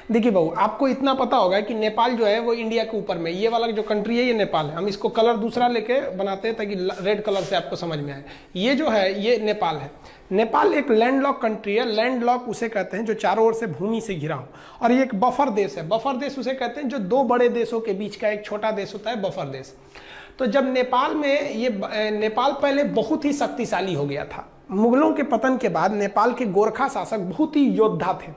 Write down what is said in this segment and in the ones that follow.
देखिए बाबू, आपको इतना पता होगा कि नेपाल जो है वो इंडिया के ऊपर में, ये वाला जो कंट्री है ये नेपाल है। हम इसको कलर दूसरा लेके बनाते हैं ताकि रेड कलर से आपको समझ में आए। ये जो है ये नेपाल है। नेपाल एक लैंडलॉक कंट्री है। लैंडलॉक उसे कहते हैं जो चारों ओर से भूमि से घिरा हो, और ये एक बफर देश है। बफर देश उसे कहते हैं जो दो बड़े देशों के बीच का एक छोटा देश होता है, बफर देश। तो जब नेपाल में ये नेपाल पहले बहुत ही शक्तिशाली हो गया था। मुगलों के पतन के बाद नेपाल के गोरखा शासक बहुत ही योद्धा थे,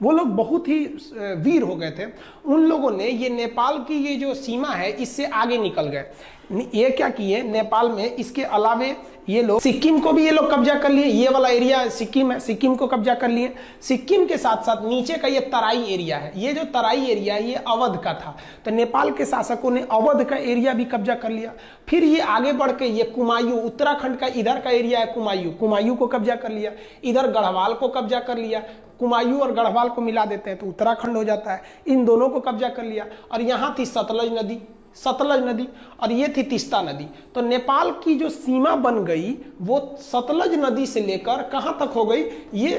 वो लोग बहुत ही वीर हो गए थे। उन लोगों ने ये नेपाल की ये जो सीमा है इससे आगे निकल गए। ये क्या किए, नेपाल में इसके अलावे ये लोग सिक्किम को भी ये लोग कब्जा कर लिए। ये वाला एरिया सिक्किम है, सिक्किम को कब्जा कर लिए। सिक्किम के साथ साथ नीचे का ये तराई एरिया है, ये जो तराई एरिया है ये अवध का था, तो नेपाल के शासकों ने अवध का एरिया भी कब्जा कर लिया। फिर ये आगे बढ़ के ये कुमायूं, उत्तराखंड का इधर का एरिया है कुमायूं, कुमायूं को कब्जा कर लिया। इधर गढ़वाल को कब्जा कर लिया। कुमायूं और गढ़वाल को मिला देते हैं तो उत्तराखंड हो जाता है। इन दोनों को कब्जा कर लिया। और यहाँ थी सतलज नदी, सतलज नदी, और ये थी तीस्ता नदी। तो नेपाल की जो सीमा बन गई वो सतलज नदी से लेकर कहाँ तक हो गई, ये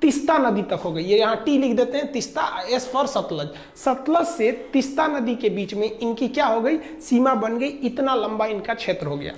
तीस्ता नदी तक हो गई। ये यहाँ टी लिख देते हैं, तीस्ता, एस फॉर सतलज। सतलज से तीस्ता नदी के बीच में इनकी क्या हो गई, सीमा बन गई। इतना लंबा इनका क्षेत्र हो गया।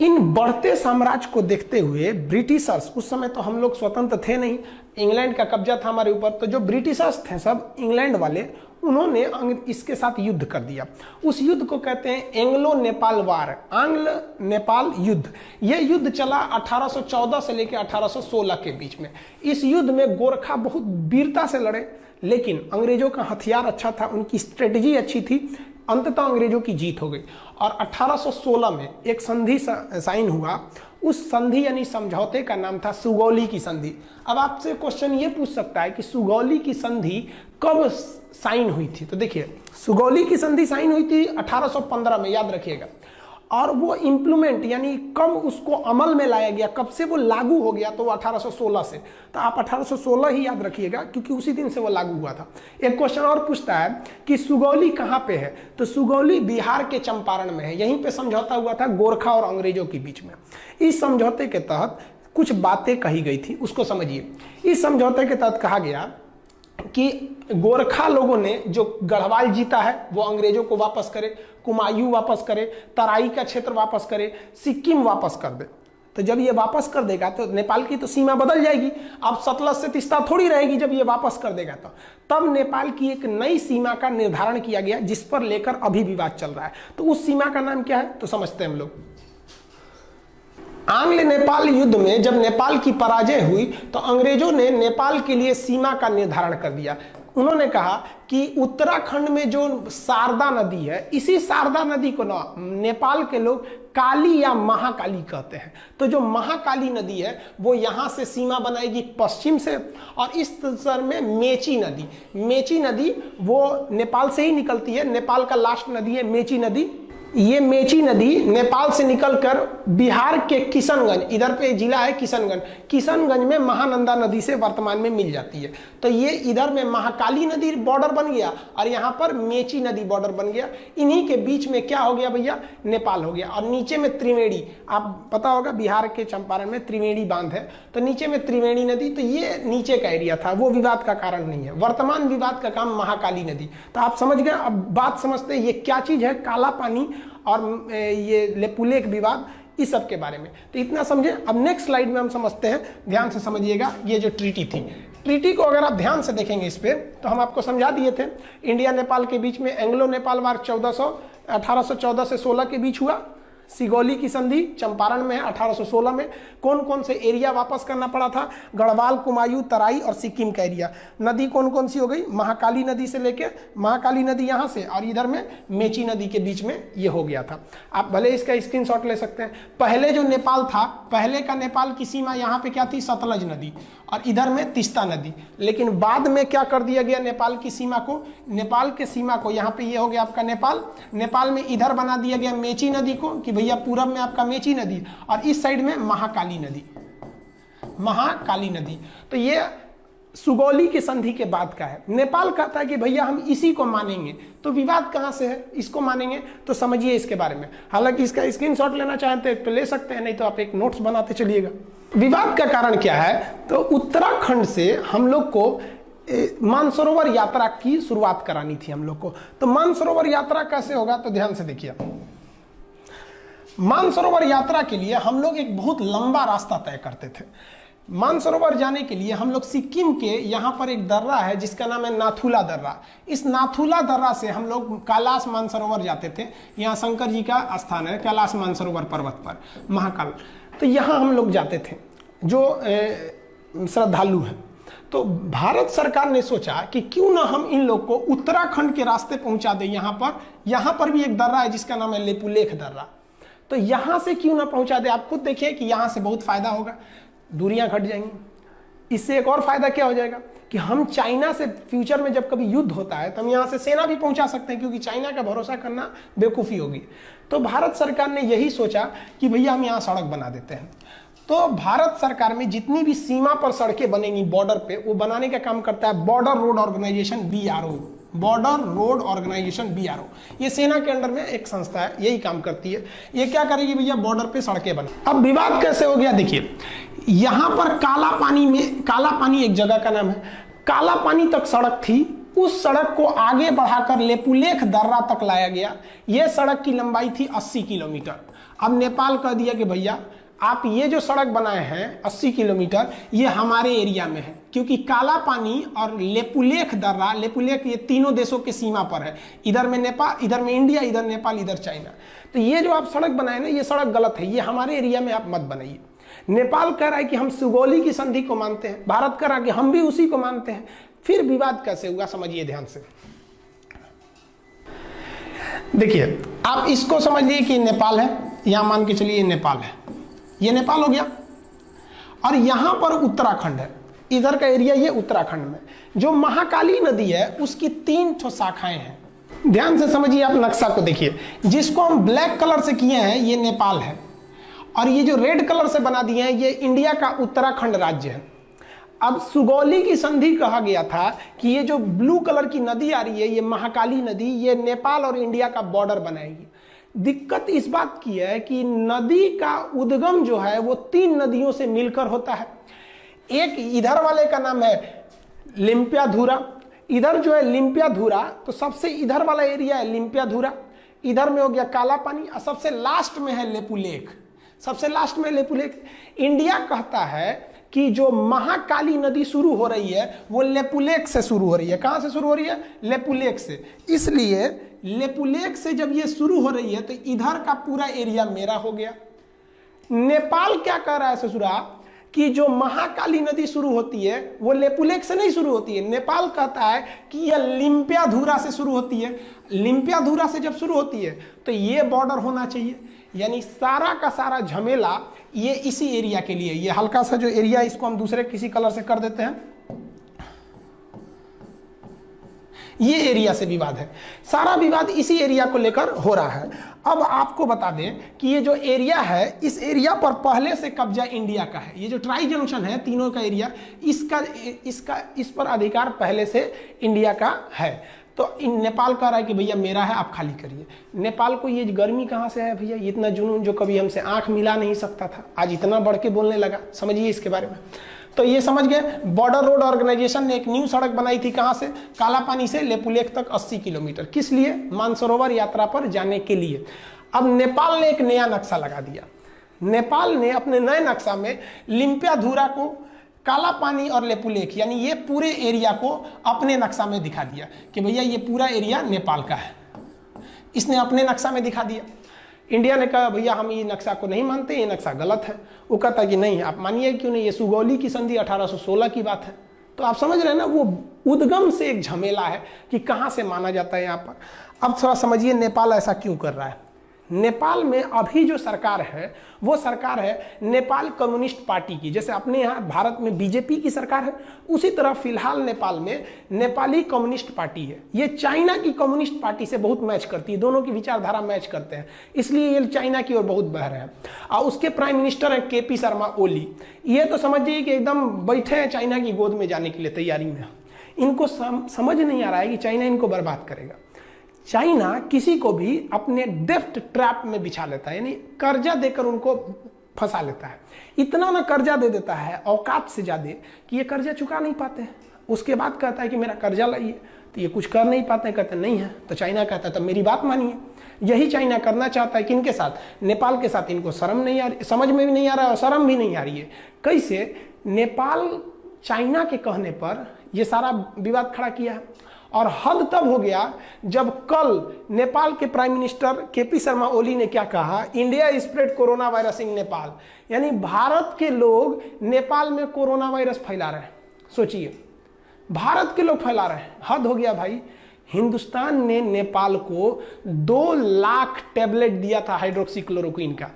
इन बढ़ते साम्राज्य को देखते हुए ब्रिटिशर्स, उस समय तो हम लोग स्वतंत्र थे नहीं, इंग्लैंड का कब्जा था हमारे ऊपर, तो जो ब्रिटिशर्स थे सब इंग्लैंड वाले, उन्होंने इसके साथ युद्ध कर दिया। उस युद्ध को कहते हैं एंग्लो नेपाल वार, आंग्ल नेपाल युद्ध। यह युद्ध चला 1814 से लेकर 1816 के बीच में। इस युद्ध में गोरखा बहुत वीरता से लड़े, लेकिन अंग्रेजों का हथियार अच्छा था, उनकी स्ट्रेटजी अच्छी थी। अंततः अंग्रेजों की जीत हो गई और 1816 में एक संधि साइन हुआ। उस संधि यानी समझौते का नाम था सुगौली की संधि। अब आपसे क्वेश्चन ये पूछ सकता है कि सुगौली की संधि कब साइन हुई थी, तो देखिए सुगौली की संधि साइन हुई थी 1815 में, याद रखिएगा। और वो इम्प्लीमेंट यानी कब उसको अमल में लाया गया, कब से वो लागू हो गया, तो वो 1816 से। तो आप 1816 ही याद रखिएगा क्योंकि उसी दिन से वो लागू हुआ था। एक क्वेश्चन और पूछता है कि सुगौली कहाँ पे है, तो सुगौली बिहार के चंपारण में है। यहीं पे समझौता हुआ था गोरखा और अंग्रेजों के बीच में। इस समझौते के तहत कुछ बातें कही गई थी, उसको समझिए। इस समझौते के तहत कहा गया कि गोरखा लोगों ने जो गढ़वाल जीता है वो अंग्रेजों को वापस करे, कुमायूं वापस करे, तराई का क्षेत्र वापस करे, सिक्किम वापस कर दे। तो जब ये वापस कर देगा तो नेपाल की तो सीमा बदल जाएगी। अब सतलज से तीस्ता थोड़ी रहेगी जब ये वापस कर देगा तो। तब नेपाल की एक नई सीमा का निर्धारण किया गया जिस पर लेकर अभी विवाद चल रहा है। तो उस सीमा का नाम क्या है, तो समझते हैं हम लोग। आंग्ल नेपाल युद्ध में जब नेपाल की पराजय हुई तो अंग्रेजों ने नेपाल के लिए सीमा का निर्धारण कर दिया। उन्होंने कहा कि उत्तराखंड में जो शारदा नदी है, इसी शारदा नदी को ना नेपाल के लोग काली या महाकाली कहते हैं। तो जो महाकाली नदी है वो यहाँ से सीमा बनाएगी पश्चिम से, और इस सर में मेची नदी, मेची नदी वो नेपाल से ही निकलती है। नेपाल का लास्ट नदी है मेची नदी। ये मेची नदी नेपाल से निकलकर बिहार के किशनगंज, इधर पे जिला है किशनगंज, किशनगंज में महानंदा नदी से वर्तमान में मिल जाती है। तो ये इधर में महाकाली नदी बॉर्डर बन गया और यहाँ पर मेची नदी बॉर्डर बन गया। इन्हीं के बीच में क्या हो गया भैया, नेपाल हो गया। और नीचे में त्रिवेणी, आप पता होगा बिहार के चंपारण में त्रिवेणी बांध है, तो नीचे में त्रिवेणी नदी, तो ये नीचे का एरिया था, वो विवाद का कारण नहीं है। वर्तमान विवाद का काम महाकाली नदी। तो आप समझ गए। अब बात समझते हैं ये क्या चीज है, काला पानी और ये लेपुलेख विवाद, इस सब के बारे में। तो इतना समझे। अब नेक्स्ट स्लाइड में हम समझते हैं, ध्यान से समझिएगा। ये जो ट्रीटी थी, ट्रीटी को अगर आप ध्यान से देखेंगे इस पे, तो हम आपको समझा दिए थे। इंडिया नेपाल के बीच में एंग्लो नेपाल वार 1814 से 16 के बीच हुआ। सिगौली की संधि चंपारण में है 1816 में। कौन कौन से एरिया वापस करना पड़ा था, गढ़वाल, कुमायूं, तराई और सिक्किम का एरिया। नदी कौन कौन सी हो गई, महाकाली नदी से लेके, महाकाली नदी यहाँ से और इधर में मेची नदी के बीच में ये हो गया था। आप भले इसका स्क्रीनशॉट ले सकते हैं। पहले जो नेपाल था, पहले का नेपाल की सीमा यहाँ पे क्या थी, सतलज नदी, और इधर में तीस्ता नदी। लेकिन बाद में क्या कर दिया गया, नेपाल की सीमा को, नेपाल के सीमा को यहाँ पे ये हो गया आपका नेपाल, नेपाल में इधर बना दिया गया मेची नदी को कि भैया पूरब में आपका मेची नदी और इस साइड में महाकाली नदी, महाकाली नदी। तो ये सुगौली की संधि के बाद का है। नेपाल कहता है कि भैया हम इसी को मानेंगे। तो विवाद कहां से है, इसको मानेंगे। तो समझिए इसके बारे में। हालांकि इसका स्क्रीनशॉट लेना चाहते हैं तो ले सकते हैं, नहीं तो आप एक नोट्स बनाते चलिएगा। विवाद का कारण क्या है, तो उत्तराखंड से हम लोग को मानसरोवर यात्रा की शुरुआत करानी थी हम लोग को। तो मानसरोवर यात्रा कैसे होगा, तो ध्यान से देखिए। मानसरोवर यात्रा के लिए हम लोग एक बहुत लंबा रास्ता तय करते थे। मानसरोवर जाने के लिए हम लोग सिक्किम के यहाँ पर एक दर्रा है जिसका नाम है नाथुला दर्रा। इस नाथुला दर्रा से हम लोग कैलाश मानसरोवर जाते थे। यहाँ शंकर जी का स्थान है कैलाश मानसरोवर पर्वत पर, महाकाल। तो यहाँ हम लोग जाते थे जो श्रद्धालु हैं। तो भारत सरकार ने सोचा कि क्यों ना हम इन लोग को उत्तराखंड के रास्ते पहुंचा दें। यहाँ पर भी एक दर्रा है जिसका नाम है लेपुलेख दर्रा। तो यहाँ से क्यों ना पहुंचा दे। आप खुद देखिए कि यहाँ से बहुत फायदा होगा, दूरियां घट जाएंगी। इससे एक और फायदा क्या हो जाएगा कि हम चाइना से फ्यूचर में जब कभी युद्ध होता है तो हम यहाँ से सेना भी पहुंचा सकते हैं, क्योंकि चाइना का भरोसा करना बेवकूफ़ी होगी। तो भारत सरकार ने यही सोचा कि भैया हम यहाँ सड़क बना देते हैं। तो भारत सरकार में जितनी भी सीमा पर सड़कें बनेंगी बॉर्डर पे, वो बनाने का काम करता है border road organisation BRO। Border road organisation BRO, ये सेना के अंडर में एक संस्था है, यही काम करती है। ये क्या करेगी भैया, बॉर्डर पे सड़कें बना। अब विवाद कैसे हो गया, देखिए यहां पर काला पानी एक जगह का नाम है, काला पानी तक सड़क थी। उस सड़क को आगे बढ़ाकर लेपुलेख दर्रा तक लाया गया। यह सड़क की लंबाई थी 80 किलोमीटर। अब नेपाल कह दिया कि भैया आप ये जो सड़क बनाए हैं 80 किलोमीटर, ये हमारे एरिया में है, क्योंकि काला पानी और लेपुलेख दर्रा, लेपुलेख ये तीनों देशों के सीमा पर है। इधर में नेपाल, इधर में इंडिया, इधर नेपाल, इधर चाइना। तो ये जो आप सड़क बनाए ना, ये सड़क गलत है, ये हमारे एरिया में आप मत बनाइए। नेपाल कह रहा है कि हम सुगौली की संधि को मानते हैं, भारत कह रहा है कि हम भी उसी को मानते हैं। फिर विवाद कैसे हुआ, समझिए ध्यान से। देखिए आप इसको समझिए कि नेपाल है, यहां मान के चलिए नेपाल है, ये नेपाल हो गया, और यहां पर उत्तराखंड है, इधर का एरिया ये उत्तराखंड में। जो महाकाली नदी है उसकी 3 ठो शाखाएं हैं। ध्यान से समझिए, आप नक्शा को देखिए। जिसको हम ब्लैक कलर से किए हैं ये नेपाल है, और ये जो रेड कलर से बना दिए हैं ये इंडिया का उत्तराखंड राज्य है। अब सुगौली की संधि कहा गया था कि ये जो ब्लू कलर की नदी आ रही है, ये महाकाली नदी, ये नेपाल और इंडिया का बॉर्डर बनाएगी। दिक्कत इस बात की है कि नदी का उद्गम जो है वो 3 नदियों से मिलकर होता है। एक इधर वाले का नाम है लिम्पियाधुरा, इधर जो है लिम्पियाधुरा, तो सबसे इधर वाला एरिया है लिम्पियाधुरा, इधर में हो गया काला पानी, और सबसे लास्ट में है लेपुलेख, सबसे लास्ट में लेपुलेख। इंडिया कहता है कि जो महाकाली नदी शुरू हो रही है वो लेपुलेख से शुरू हो रही है। कहां से शुरू हो रही है, लेपुलेख से। इसलिए लेपुलेख से जब ये शुरू हो रही है तो इधर का पूरा एरिया मेरा हो गया। नेपाल क्या कह रहा है ससुरा कि जो महाकाली नदी शुरू होती है वो लेपुलेख से नहीं शुरू होती है। नेपाल कहता है कि यह लिम्पियाधुरा से शुरू होती है। लिम्पियाधुरा से जब शुरू होती है तो ये बॉर्डर होना चाहिए। यानी सारा का सारा झमेला ये इसी एरिया के लिए, ये हल्का सा जो एरिया इसको हम दूसरे किसी कलर से कर देते हैं, ये एरिया से विवाद है। सारा विवाद इसी एरिया को लेकर हो रहा है। अब आपको बता दें कि ये जो एरिया है, इस एरिया पर पहले से कब्जा इंडिया का है। ये जो ट्राई जंक्शन है तीनों का एरिया, इस पर अधिकार पहले से इंडिया का है। तो नेपाल कह रहा है कि भैया मेरा है, आप खाली करिए। नेपाल को ये गर्मी कहाँ से है भैया, इतना जुनून जो कभी हमसे आंख मिला नहीं सकता था, आज इतना बढ़ के बोलने लगा। समझिए इसके बारे में। तो ये समझ गए, बॉर्डर रोड ऑर्गेनाइजेशन ने एक न्यू सड़क बनाई थी, कहां से, काला पानी से लेपुलेख तक 80 किलोमीटर। किस लिए, मानसरोवर यात्रा पर जाने के लिए। अब नेपाल ने एक नया नक्शा लगा दिया। नेपाल ने अपने नए नक्शा में लिम्पियाधुरा को, काला पानी और लेपुलेख, यानी ये पूरे एरिया को अपने नक्शा में दिखा दिया कि भैया ये पूरा एरिया नेपाल का है। इसने अपने नक्शा में दिखा दिया। इंडिया ने कहा भैया हम ये नक्शा को नहीं मानते, ये नक्शा गलत है। वो कहता कि नहीं आप मानिए, क्यों नहीं, ये सुगौली की संधि 1816 की बात है। तो आप समझ रहे हैं ना, वो उद्गम से एक झमेला है कि कहाँ से माना जाता है यहाँ पर। अब थोड़ा समझिए नेपाल ऐसा क्यों कर रहा है। नेपाल में अभी जो सरकार है वो सरकार है नेपाल कम्युनिस्ट पार्टी की। जैसे अपने यहाँ भारत में बीजेपी की सरकार है, उसी तरह फिलहाल नेपाल में नेपाली कम्युनिस्ट पार्टी है। ये चाइना की कम्युनिस्ट पार्टी से बहुत मैच करती है, दोनों की विचारधारा मैच करते हैं, इसलिए ये चाइना की ओर बहुत बह रहे हैं। और उसके प्राइम मिनिस्टर हैं KP शर्मा ओली। ये तो समझिए कि एकदम बैठे हैं चाइना की गोद में जाने के लिए तैयारी में। इनको समझ नहीं आ रहा है कि चाइना इनको बर्बाद करेगा। चाइना किसी को भी अपने डेफ्ट ट्रैप में बिछा लेता है, यानी कर्जा देकर उनको फंसा लेता है। इतना ना कर्जा दे देता है औकात से ज्यादा कि ये कर्जा चुका नहीं पाते हैं। उसके बाद कहता है कि मेरा कर्जा लाइए, तो ये कुछ कर नहीं पाते, कहते नहीं है, तो चाइना कहता है तब मेरी बात मानिए। यही चाइना करना चाहता है किनके साथ, नेपाल के साथ। इनको शर्म नहीं आ रही, समझ में भी नहीं आ रहा है और शर्म भी नहीं आ रही है। कैसे नेपाल चाइना के कहने पर ये सारा विवाद खड़ा किया है। और हद तब हो गया जब कल नेपाल के prime minister KP Sharma Oli ने क्या कहा, India spread corona virus in Nepal, यानी भारत के लोग नेपाल में कोरोना वायरस फैला रहे हैं। सोचिए, भारत के लोग फैला रहे हैं, हद हो गया भाई। हिंदुस्तान ने नेपाल को 2 लाख टैबलेट दिया था हाइड्रोक्सीक्लोरोक्विन का,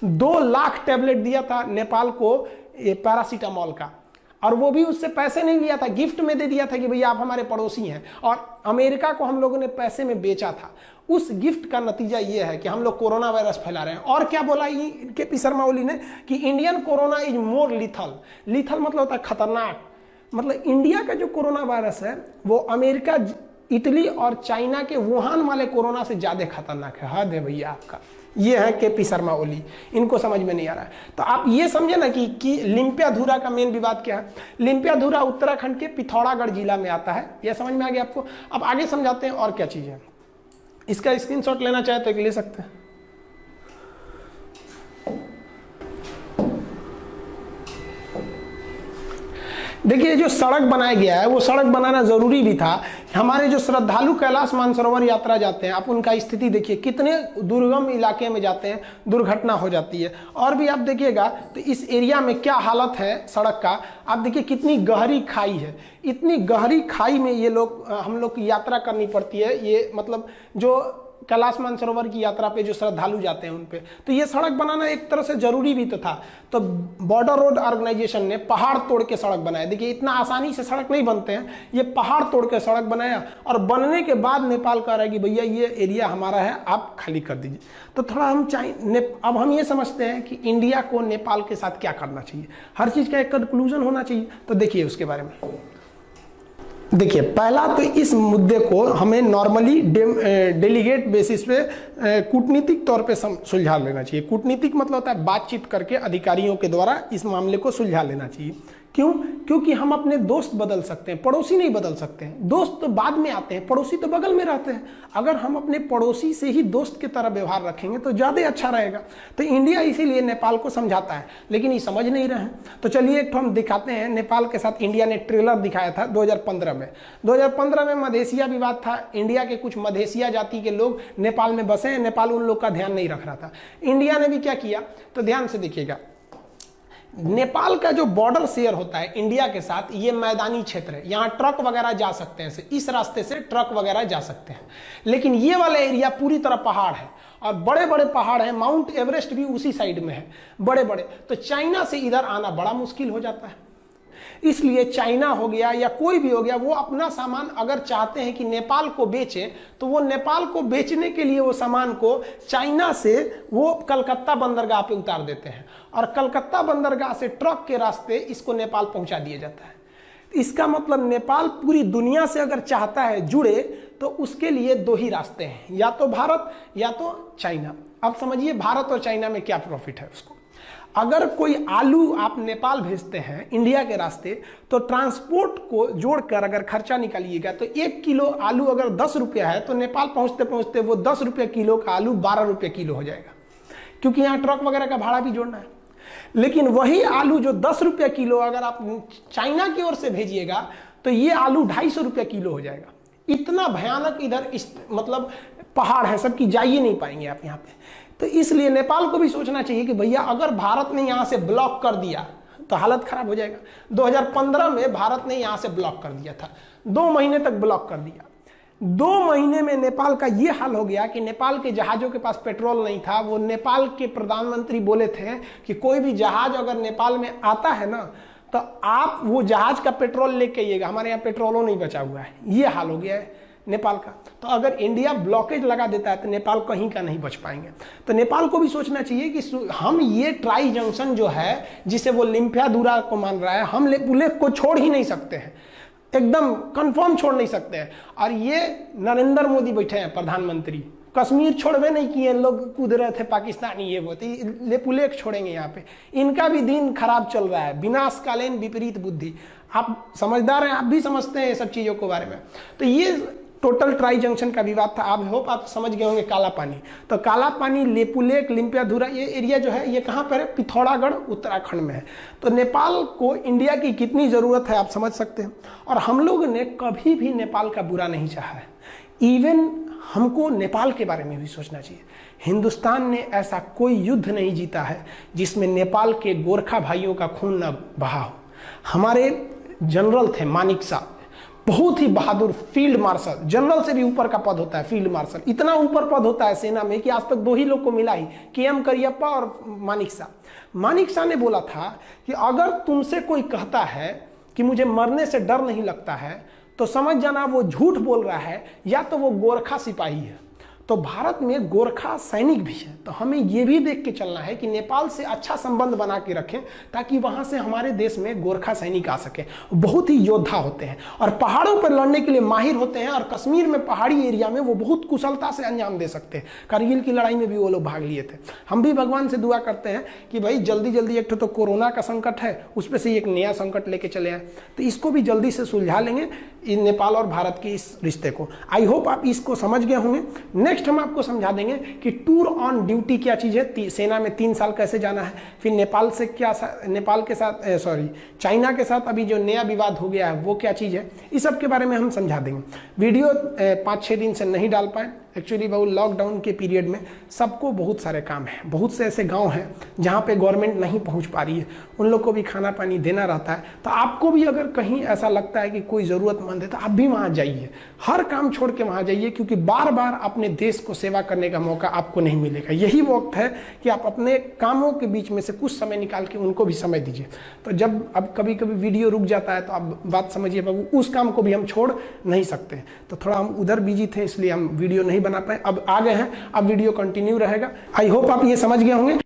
2 लाख टैबलेट दिया था नेपाल को पैरासीटामोल का, और वो भी उससे पैसे नहीं लिया था, गिफ्ट में दे दिया था कि भैया आप हमारे पड़ोसी हैं। और अमेरिका को हम लोगों ने पैसे में बेचा था। उस गिफ्ट का नतीजा ये है कि हम लोग कोरोना वायरस फैला रहे हैं। और क्या बोला ये केपी शर्मा ओली ने कि Indian corona is more lethal. Lethal मतलब होता है खतरनाक, मतलब इंडिया का जो कोरोना वायरस है वो अमेरिका, इटली और चाइना के वुहान वाले कोरोना से ज्यादा खतरनाक है। हद है भैया आपका। ये है केपी शर्मा ओली, इनको समझ में नहीं आ रहा है। तो आप ये समझे ना कि लिम्पियाधुरा का मेन विवाद क्या है। लिम्पियाधुरा उत्तराखंड के पिथौरागढ़ जिला में आता है, यह समझ में आ गया आपको। अब आगे समझाते हैं और क्या चीज है। इसका स्क्रीनशॉट लेना चाहे तो ले सकते हैं। देखिए, जो सड़क बनाया गया है वो सड़क बनाना जरूरी भी था। हमारे जो श्रद्धालु कैलाश मानसरोवर यात्रा जाते हैं, आप उनका स्थिति देखिए, कितने दुर्गम इलाके में जाते हैं, दुर्घटना हो जाती है। और भी आप देखिएगा तो इस एरिया में क्या हालत है सड़क का। आप देखिए कितनी गहरी खाई है, इतनी गहरी खाई में ये लोग, हम लोग की यात्रा करनी पड़ती है। ये मतलब जो कैलाश मानसरोवर की यात्रा पे जो श्रद्धालु जाते हैं उन पे, तो ये सड़क बनाना एक तरह से जरूरी भी तो था। तो बॉर्डर रोड ऑर्गेनाइजेशन ने पहाड़ तोड़ के सड़क बनाया। देखिए, इतना आसानी से सड़क नहीं बनते हैं, ये पहाड़ तोड़ के सड़क बनाया। और बनने के बाद नेपाल कह रहा है कि भैया ये एरिया हमारा है, आप खाली कर दीजिए। तो थोड़ा हम अब हम ये समझते हैं कि इंडिया को नेपाल के साथ क्या करना चाहिए, हर चीज का एक कंक्लूजन होना चाहिए। तो देखिए उसके बारे में। देखिए, पहला तो इस मुद्दे को हमें नॉर्मली डेलीगेट बेसिस पे कूटनीतिक तौर पे सुलझा लेना चाहिए। कूटनीतिक मतलब होता है बातचीत करके अधिकारियों के द्वारा इस मामले को सुलझा लेना चाहिए। क्यों? क्योंकि हम अपने दोस्त बदल सकते हैं, पड़ोसी नहीं बदल सकते हैं। दोस्त तो बाद में आते हैं, पड़ोसी तो बगल में रहते हैं। अगर हम अपने पड़ोसी से ही दोस्त की तरह व्यवहार रखेंगे तो ज़्यादा अच्छा रहेगा। तो इंडिया इसीलिए नेपाल को समझाता है, लेकिन ये समझ नहीं रहे हैं। तो चलिए एक तो हम दिखाते हैं। नेपाल के साथ इंडिया ने ट्रेलर दिखाया था 2015 में। 2015 में मधेसिया विवाद था। इंडिया के कुछ मधेसिया जाति के लोग नेपाल में बसे हैं, नेपाल उन लोग का ध्यान नहीं रख रहा था। इंडिया ने भी क्या किया, तो ध्यान से देखिएगा। नेपाल का जो बॉर्डर शेयर होता है इंडिया के साथ, ये मैदानी क्षेत्र है, यहाँ ट्रक वगैरह जा सकते हैं, इस रास्ते से ट्रक वगैरह जा सकते हैं। लेकिन ये वाला एरिया पूरी तरह पहाड़ है और बड़े बड़े पहाड़ हैं। माउंट एवरेस्ट भी उसी साइड में है, बड़े बड़े। तो चाइना से इधर आना बड़ा मुश्किल हो जाता है। इसलिए चाइना हो गया या कोई भी हो गया, वो अपना सामान अगर चाहते हैं कि नेपाल को बेचें, तो वो नेपाल को बेचने के लिए वो सामान को चाइना से वो कलकत्ता बंदरगाह पे उतार देते हैं और कलकत्ता बंदरगाह से ट्रक के रास्ते इसको नेपाल पहुंचा दिया जाता है। इसका मतलब नेपाल पूरी दुनिया से अगर चाहता है जुड़े, तो उसके लिए 2 ही रास्ते हैं, या तो भारत या तो चाइना। अब समझिए भारत और चाइना में क्या प्रॉफिट है उसको। अगर कोई आलू आप नेपाल भेजते हैं इंडिया के रास्ते, तो ट्रांसपोर्ट को जोड़कर अगर खर्चा निकालिएगा तो 1 किलो आलू अगर 10 रुपया है, तो नेपाल पहुंचते पहुंचते वो 10 रुपये किलो का आलू 12 रुपये किलो हो जाएगा, क्योंकि यहाँ ट्रक वगैरह का भाड़ा भी जोड़ना है। लेकिन वही आलू जो 10 रुपये किलो अगर आप चाइना की ओर से भेजिएगा, तो ये आलू 250 रुपये किलो हो जाएगा। इतना भयानक इधर मतलब पहाड़ है, सबकी जा ही नहीं पाएंगे आप यहाँ पे। तो इसलिए नेपाल को भी सोचना चाहिए कि भैया अगर भारत ने यहाँ से ब्लॉक कर दिया तो हालत खराब हो जाएगा। 2015 में भारत ने यहाँ से ब्लॉक कर दिया था, 2 महीने तक ब्लॉक कर दिया। 2 महीने में नेपाल का ये हाल हो गया कि नेपाल के जहाजों के पास पेट्रोल नहीं था। वो नेपाल के प्रधानमंत्री बोले थे कि कोई भी जहाज अगर नेपाल में आता है ना, तो आप वो जहाज का पेट्रोल लेके आइएगा, हमारे यहाँ पेट्रोलों नहीं बचा हुआ है। ये हाल हो गया है नेपाल का। तो अगर इंडिया ब्लॉकेज लगा देता है तो नेपाल कहीं का नहीं बच पाएंगे। तो नेपाल को भी सोचना चाहिए कि हम ये ट्राई जंक्शन जो है, जिसे वो लिम्पियाधुरा को मान रहा है, हम लेक को छोड़ ही नहीं सकते हैं, एकदम कंफर्म छोड़ नहीं सकते हैं। और ये नरेंद्र मोदी बैठे हैं प्रधानमंत्री, कश्मीर छोड़वे नहीं किए, लोग कूद रहे थे पाकिस्तानी, ये वो लेपुलेख छोड़ेंगे यहाँ पे। इनका भी दिन खराब चल रहा है, विनाशकालीन विपरीत बुद्धि। आप समझदार हैं, आप भी समझते हैं ये सब चीज़ों के बारे में। तो ये टोटल ट्राई जंक्शन का विवाद था। आप होप आप समझ गए होंगे काला पानी। तो काला पानी, लेपुलेख, लिम्पियाधुरा, ये एरिया जो है ये कहाँ पर है? पिथौरागढ़ उत्तराखंड में है। तो नेपाल को इंडिया की कितनी ज़रूरत है आप समझ सकते हैं। और हम लोग ने कभी भी नेपाल का बुरा नहीं चाहा है। इवन हमको नेपाल के बारे में भी सोचना चाहिए। हिंदुस्तान ने ऐसा कोई युद्ध नहीं जीता है जिसमें नेपाल के गोरखा भाइयों का खून न बहा हो। हमारे जनरल थे मानिक साहब, बहुत ही बहादुर फील्ड मार्शल, जनरल से भी ऊपर का पद होता है फील्ड मार्शल। इतना ऊपर पद होता है सेना में कि आज तक 2 ही लोग को मिला ही, KM करियप्पा और मानिक साहब। मानिक साहब ने बोला था कि अगर तुमसे कोई कहता है कि मुझे मरने से डर नहीं लगता है तो समझ जाना वो झूठ बोल रहा है, या तो वो गोरखा सिपाही है। तो भारत में गोरखा सैनिक भी है। तो हमें ये भी देख के चलना है कि नेपाल से अच्छा संबंध बना के रखें ताकि वहाँ से हमारे देश में गोरखा सैनिक आ सके। बहुत ही योद्धा होते हैं और पहाड़ों पर लड़ने के लिए माहिर होते हैं, और कश्मीर में पहाड़ी एरिया में वो बहुत कुशलता से अंजाम दे सकते हैं। कारगिल की लड़ाई में भी वो लोग भाग लिए थे। हम भी भगवान से दुआ करते हैं कि भाई जल्दी जल्दी, एक तो कोरोना का संकट है, उस पर से एक नया संकट लेके चले आए, तो इसको भी जल्दी से सुलझा लेंगे नेपाल और भारत के इस रिश्ते को। आई होप आप इसको समझ गए होंगे। नेक्स्ट हम आपको समझा देंगे कि टूर ऑन ड्यूटी क्या चीज़ है, सेना में 3 साल कैसे जाना है, फिर नेपाल से क्या, नेपाल के साथ चाइना के साथ अभी जो नया विवाद हो गया है वो क्या चीज़ है, इस सब के बारे में हम समझा देंगे। वीडियो 5-6 दिन से नहीं डाल पाए, एक्चुअली वो लॉकडाउन के पीरियड में सबको बहुत सारे काम हैं। बहुत से ऐसे गांव हैं जहां पे गवर्नमेंट नहीं पहुंच पा रही है, उन लोग को भी खाना पानी देना रहता है। तो आपको भी अगर कहीं ऐसा लगता है कि कोई ज़रूरतमंद है तो आप भी वहां जाइए, हर काम छोड़ के वहां जाइए, क्योंकि बार बार अपने देश को सेवा करने का मौका आपको नहीं मिलेगा। यही वक्त है कि आप अपने कामों के बीच में से कुछ समय निकाल के उनको भी समय दीजिए। तो जब अब कभी कभी वीडियो रुक जाता है तो आप बात समझिए बाबू, उस काम को भी हम छोड़ नहीं सकते। तो थोड़ा हम उधर बिजी थे इसलिए हम वीडियो नहीं बना पाए, अब आ गए हैं, अब वीडियो कंटिन्यू रहेगा। आई होप आप ये समझ गए होंगे।